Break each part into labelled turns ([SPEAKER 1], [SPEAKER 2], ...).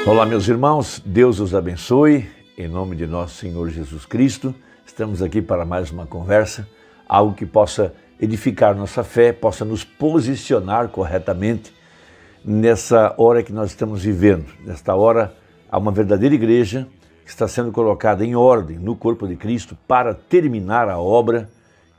[SPEAKER 1] Olá, meus irmãos, Deus os abençoe, em nome de nosso Senhor Jesus Cristo. Estamos aqui para mais uma conversa, algo que possa edificar nossa fé, possa nos posicionar corretamente nessa hora que nós estamos vivendo. Nesta hora, há uma verdadeira igreja que está sendo colocada em ordem no corpo de Cristo para terminar a obra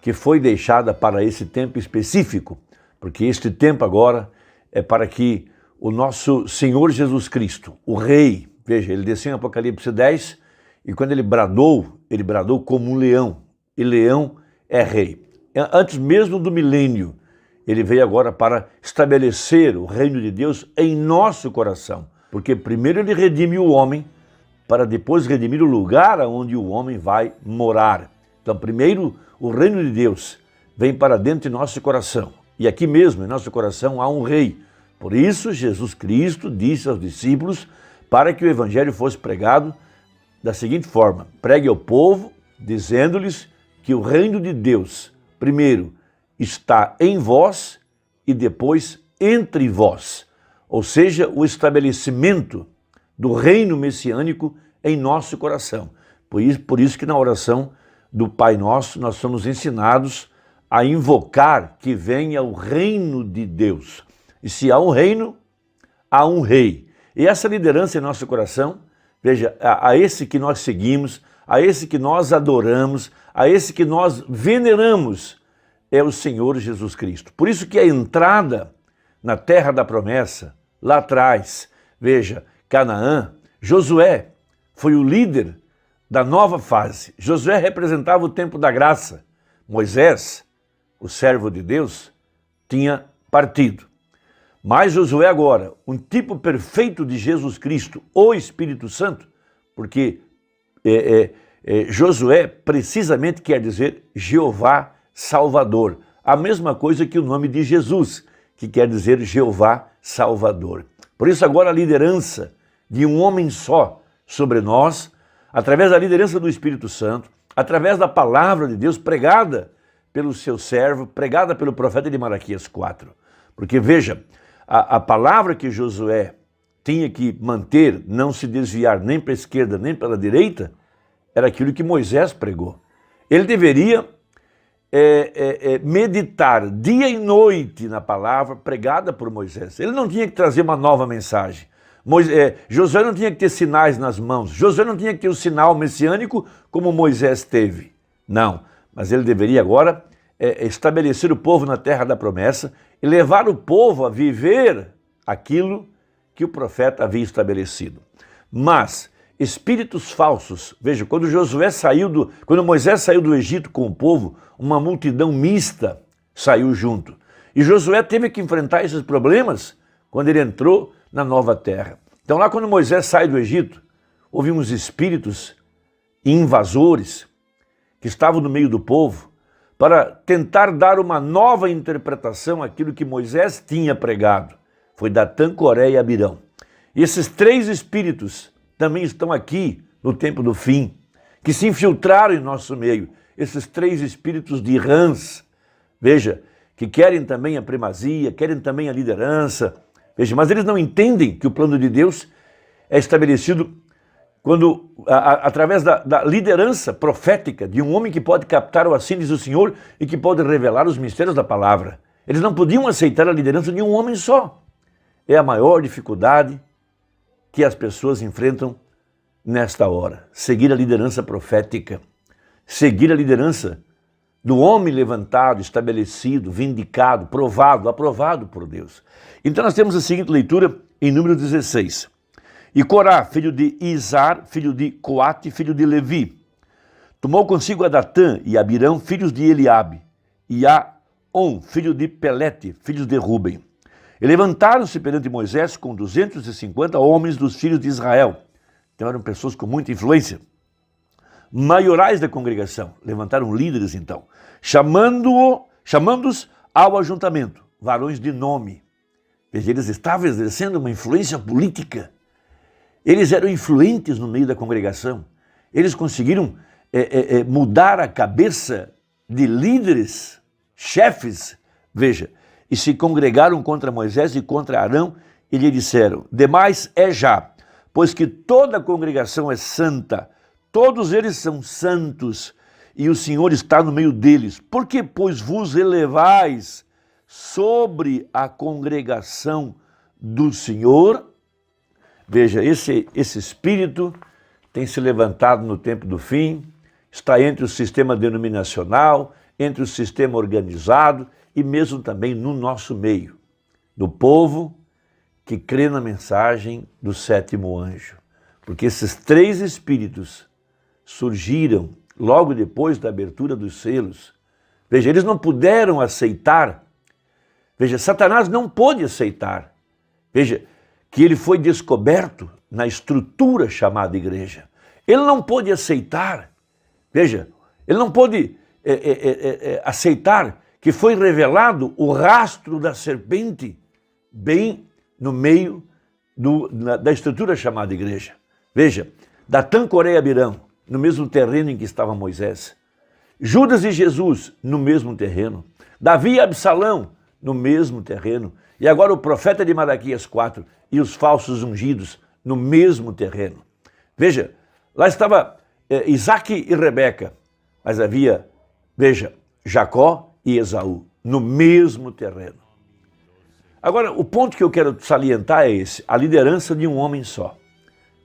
[SPEAKER 1] que foi deixada para esse tempo específico, porque este tempo agora é para que o nosso Senhor Jesus Cristo, o Rei, veja, ele desceu em Apocalipse 10 e quando ele bradou como um leão, e leão é rei. Antes mesmo do milênio, ele veio agora para estabelecer o reino de Deus em nosso coração, porque primeiro ele redime o homem, para depois redimir o lugar onde o homem vai morar. Então, primeiro, o reino de Deus vem para dentro de nosso coração, e aqui mesmo, em nosso coração, há um rei. Por isso, Jesus Cristo disse aos discípulos para que o evangelho fosse pregado da seguinte forma: pregue ao povo, dizendo-lhes que o reino de Deus, primeiro, está em vós e depois entre vós. Ou seja, o estabelecimento do reino messiânico em nosso coração. Por isso que na oração do Pai Nosso nós somos ensinados a invocar que venha o reino de Deus. E se há um reino, há um rei. E essa liderança em nosso coração, veja, a esse que nós seguimos, a esse que nós adoramos, a esse que nós veneramos, é o Senhor Jesus Cristo. Por isso que a entrada na terra da promessa, lá atrás, veja, Canaã, Josué foi o líder da nova fase. Josué representava o tempo da graça. Moisés, o servo de Deus, tinha partido. Mas Josué agora, um tipo perfeito de Jesus Cristo, o Espírito Santo, porque Josué precisamente quer dizer Jeová Salvador. A mesma coisa que o nome de Jesus, que quer dizer Jeová Salvador. Por isso agora a liderança de um homem só sobre nós, através da liderança do Espírito Santo, através da palavra de Deus pregada pelo seu servo, pregada pelo profeta de Malaquias 4. Porque veja, a palavra que Josué tinha que manter, não se desviar nem para a esquerda nem para a direita, era aquilo que Moisés pregou. Ele deveria meditar dia e noite na palavra pregada por Moisés. Ele não tinha que trazer uma nova mensagem. Josué não tinha que ter sinais nas mãos. Josué não tinha que ter o sinal messiânico como Moisés teve. Não, mas ele deveria agora estabelecer o povo na terra da promessa e levar o povo a viver aquilo que o profeta havia estabelecido. Mas espíritos falsos, veja, quando Moisés saiu do Egito com o povo, uma multidão mista saiu junto. E Josué teve que enfrentar esses problemas quando ele entrou na nova terra. Então lá quando Moisés sai do Egito, houve uns espíritos invasores que estavam no meio do povo para tentar dar uma nova interpretação àquilo que Moisés tinha pregado. Foi Datã, Coré e Abirão. E esses três espíritos também estão aqui no tempo do fim, que se infiltraram em nosso meio. Esses três espíritos de rãs, veja, que querem também a primazia, querem também a liderança. Veja, mas eles não entendem que o plano de Deus é estabelecido quando, através da liderança profética de um homem que pode captar o assim diz o Senhor e que pode revelar os mistérios da palavra. Eles não podiam aceitar a liderança de um homem só. É a maior dificuldade que as pessoas enfrentam nesta hora. Seguir a liderança profética, seguir a liderança do homem levantado, estabelecido, vindicado, provado, aprovado por Deus. Então nós temos a seguinte leitura em Números 16. E Corá, filho de Izar, filho de Coate, filho de Levi, tomou consigo a Datã e Abirão, filhos de Eliabe, e a On, filho de Pelete, filhos de Ruben. E levantaram-se perante Moisés com 250 homens dos filhos de Israel. Então eram pessoas com muita influência. Maiorais da congregação, levantaram líderes então, chamando-os ao ajuntamento, varões de nome. Veja, eles estavam exercendo uma influência política. Eles eram influentes no meio da congregação. Eles conseguiram mudar a cabeça de líderes, chefes, veja, e se congregaram contra Moisés e contra Arão e lhe disseram: demais é já, pois que toda a congregação é santa, todos eles são santos, e o Senhor está no meio deles. Por que, pois, vos elevais sobre a congregação do Senhor? Veja, esse Espírito tem se levantado no tempo do fim, está entre o sistema denominacional, entre o sistema organizado e mesmo também no nosso meio, do povo que crê na mensagem do sétimo anjo. Porque esses três espíritos surgiram logo depois da abertura dos selos. Veja, eles não puderam aceitar. Veja, Satanás não pôde aceitar. Veja, que ele foi descoberto na estrutura chamada igreja. Ele não pôde aceitar. Veja, ele não pôde aceitar que foi revelado o rastro da serpente bem no meio da estrutura chamada igreja. Veja, Datã, Coreia, Abirão, no mesmo terreno em que estava Moisés. Judas e Jesus, no mesmo terreno. Davi e Absalão, no mesmo terreno. E agora o profeta de Malaquias 4 e os falsos ungidos, no mesmo terreno. Veja, lá estava Isaac e Rebeca, mas havia, veja, Jacó e Esaú, no mesmo terreno. Agora, o ponto que eu quero salientar é esse, a liderança de um homem só.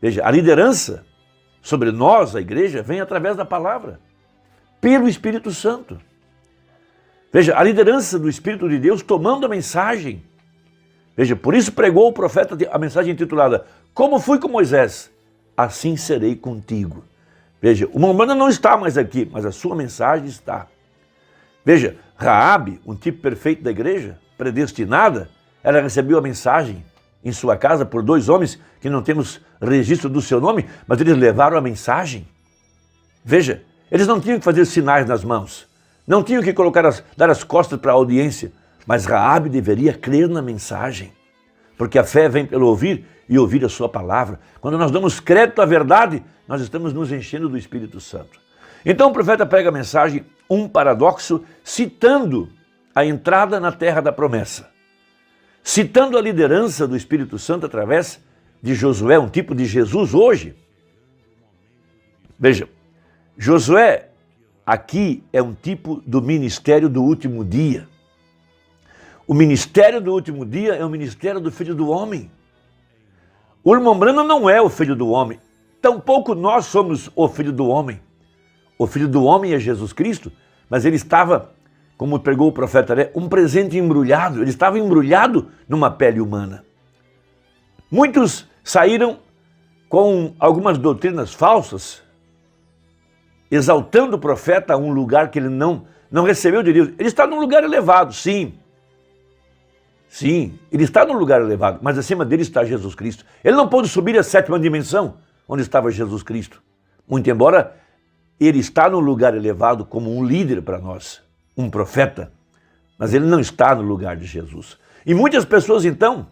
[SPEAKER 1] Veja, a liderança sobre nós, a igreja, vem através da palavra, pelo Espírito Santo. Veja, a liderança do Espírito de Deus tomando a mensagem. Veja, por isso pregou o profeta a mensagem intitulada Como fui com Moisés, assim serei contigo. Veja, o Mormona não está mais aqui, mas a sua mensagem está. Veja, Raabe, um tipo perfeito da igreja, predestinada, ela recebeu a mensagem em sua casa por dois homens que não temos registro do seu nome, mas eles levaram a mensagem. Veja, eles não tinham que fazer sinais nas mãos, não tinham que dar as costas para a audiência, mas Raabe deveria crer na mensagem, porque a fé vem pelo ouvir e ouvir a sua palavra. Quando nós damos crédito à verdade, nós estamos nos enchendo do Espírito Santo. Então o profeta prega a mensagem, um paradoxo, citando a entrada na terra da promessa, citando a liderança do Espírito Santo através de Josué, um tipo de Jesus hoje. Veja, Josué aqui é um tipo do ministério do último dia. O ministério do último dia é o ministério do Filho do Homem. O irmão Branham não é o Filho do Homem, tampouco nós somos o Filho do Homem. O Filho do Homem é Jesus Cristo, mas ele estava, como pregou o profeta, um presente embrulhado, ele estava embrulhado numa pele humana. Muitos saíram com algumas doutrinas falsas, exaltando o profeta a um lugar que ele não recebeu de Deus. Ele está num lugar elevado, sim. Sim, ele está num lugar elevado, mas acima dele está Jesus Cristo. Ele não pôde subir à sétima dimensão, onde estava Jesus Cristo. Muito embora ele está num lugar elevado como um líder para nós, um profeta, mas ele não está no lugar de Jesus. E muitas pessoas então,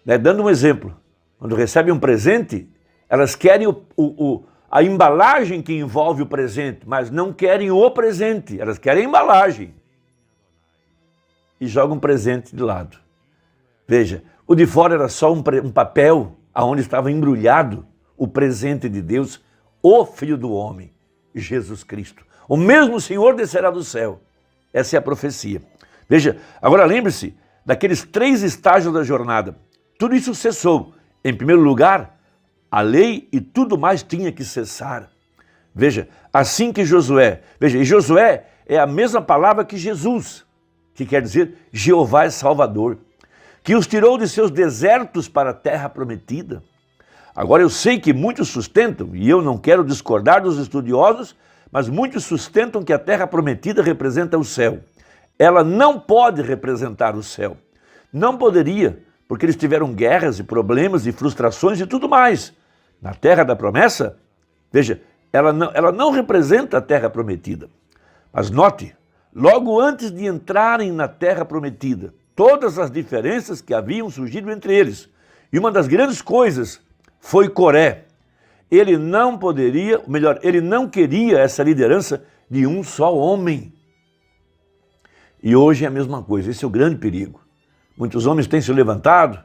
[SPEAKER 1] dando um exemplo, quando recebem um presente, elas querem a embalagem que envolve o presente, mas não querem o presente, elas querem a embalagem. E jogam um presente de lado. Veja, o de fora era só um papel onde estava embrulhado o presente de Deus, o Filho do Homem, Jesus Cristo. O mesmo Senhor descerá do céu. Essa é a profecia. Veja, agora lembre-se daqueles 3 estágios da jornada. Tudo isso cessou. Em primeiro lugar, a lei e tudo mais tinha que cessar. Veja, assim que Josué... Veja, e Josué é a mesma palavra que Jesus, que quer dizer Jeová é Salvador, que os tirou de seus desertos para a terra prometida. Agora eu sei que muitos sustentam, e eu não quero discordar dos estudiosos, mas muitos sustentam que a terra prometida representa o céu. Ela não pode representar o céu. Não poderia, porque eles tiveram guerras e problemas e frustrações e tudo mais. Na terra da promessa, veja, ela não representa a terra prometida. Mas note, logo antes de entrarem na terra prometida, todas as diferenças que haviam surgido entre eles. E uma das grandes coisas foi Coré. Ele não poderia, ou melhor, ele não queria essa liderança de um só homem. E hoje é a mesma coisa, esse é o grande perigo. Muitos homens têm se levantado,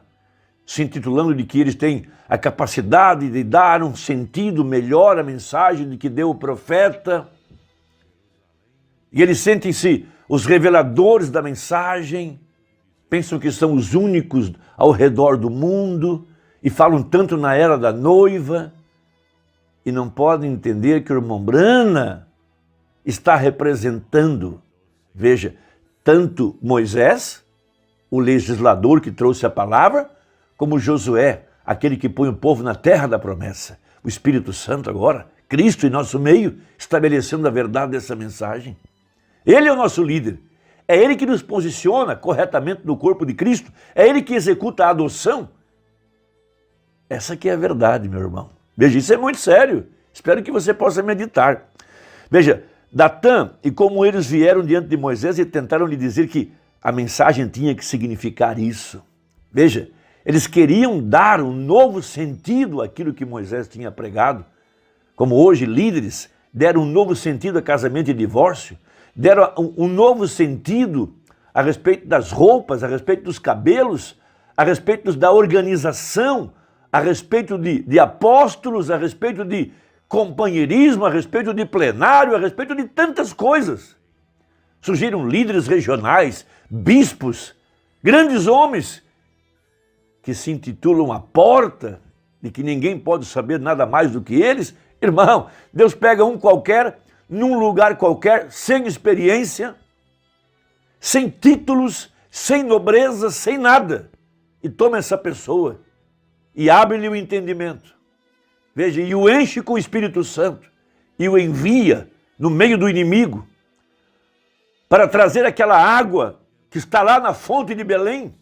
[SPEAKER 1] se intitulando de que eles têm a capacidade de dar um sentido melhor à mensagem de que deu o profeta. E eles sentem-se os reveladores da mensagem, pensam que são os únicos ao redor do mundo e falam tanto na era da noiva e não podem entender que o irmão Brana está representando, veja, tanto Moisés, o legislador que trouxe a palavra, como Josué, aquele que põe o povo na terra da promessa. O Espírito Santo agora, Cristo em nosso meio, estabelecendo a verdade dessa mensagem. Ele é o nosso líder. É Ele que nos posiciona corretamente no corpo de Cristo. É Ele que executa a adoção. Essa aqui é a verdade, meu irmão. Veja, isso é muito sério. Espero que você possa meditar. Veja, Datã e como eles vieram diante de Moisés e tentaram lhe dizer que a mensagem tinha que significar isso. Veja, eles queriam dar um novo sentido àquilo que Moisés tinha pregado. Como hoje líderes deram um novo sentido a casamento e divórcio, deram um novo sentido a respeito das roupas, a respeito dos cabelos, a respeito da organização, a respeito de apóstolos, a respeito de companheirismo, a respeito de plenário, a respeito de tantas coisas. Surgiram líderes regionais, bispos, grandes homens que se intitulam a porta, de que ninguém pode saber nada mais do que eles. Irmão, Deus pega um qualquer, num lugar qualquer, sem experiência, sem títulos, sem nobreza, sem nada, e toma essa pessoa e abre-lhe o entendimento. Veja, e o enche com o Espírito Santo e o envia no meio do inimigo para trazer aquela água que está lá na fonte de Belém,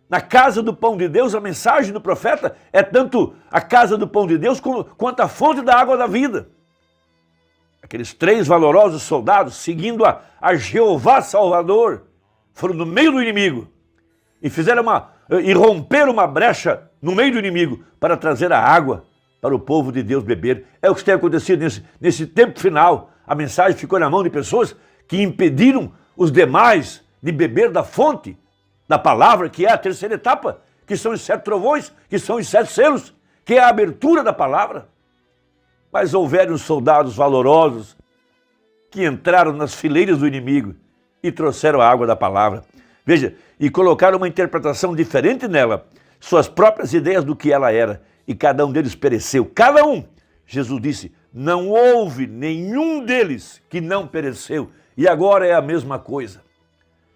[SPEAKER 1] na casa do pão de Deus. A mensagem do profeta é tanto a casa do pão de Deus quanto a fonte da água da vida. Aqueles 3 valorosos soldados, seguindo a Jeová Salvador, foram no meio do inimigo e romperam uma brecha no meio do inimigo para trazer a água para o povo de Deus beber. É o que tem acontecido nesse tempo final. A mensagem ficou na mão de pessoas que impediram os demais de beber da fonte da palavra, que é a terceira etapa, que são os 7 trovões, que são os 7 selos, que é a abertura da palavra. Mas houveram soldados valorosos que entraram nas fileiras do inimigo e trouxeram a água da palavra. Veja, e colocaram uma interpretação diferente nela, suas próprias ideias do que ela era, e cada um deles pereceu. Cada um! Jesus disse, não houve nenhum deles que não pereceu. E agora é a mesma coisa.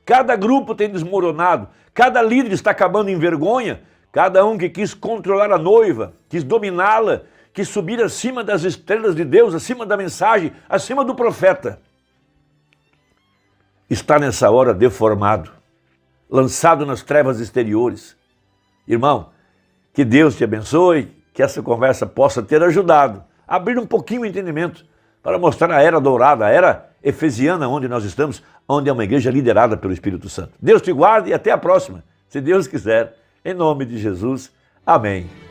[SPEAKER 1] Cada grupo tem desmoronado, cada líder está acabando em vergonha, cada um que quis controlar a noiva, quis dominá-la, quis subir acima das estrelas de Deus, acima da mensagem, acima do profeta, está nessa hora deformado, lançado nas trevas exteriores. Irmão, que Deus te abençoe, que essa conversa possa ter ajudado a abrir um pouquinho o entendimento para mostrar a era dourada, a era efesiana onde nós estamos, onde é uma igreja liderada pelo Espírito Santo. Deus te guarde e até a próxima, se Deus quiser, em nome de Jesus. Amém.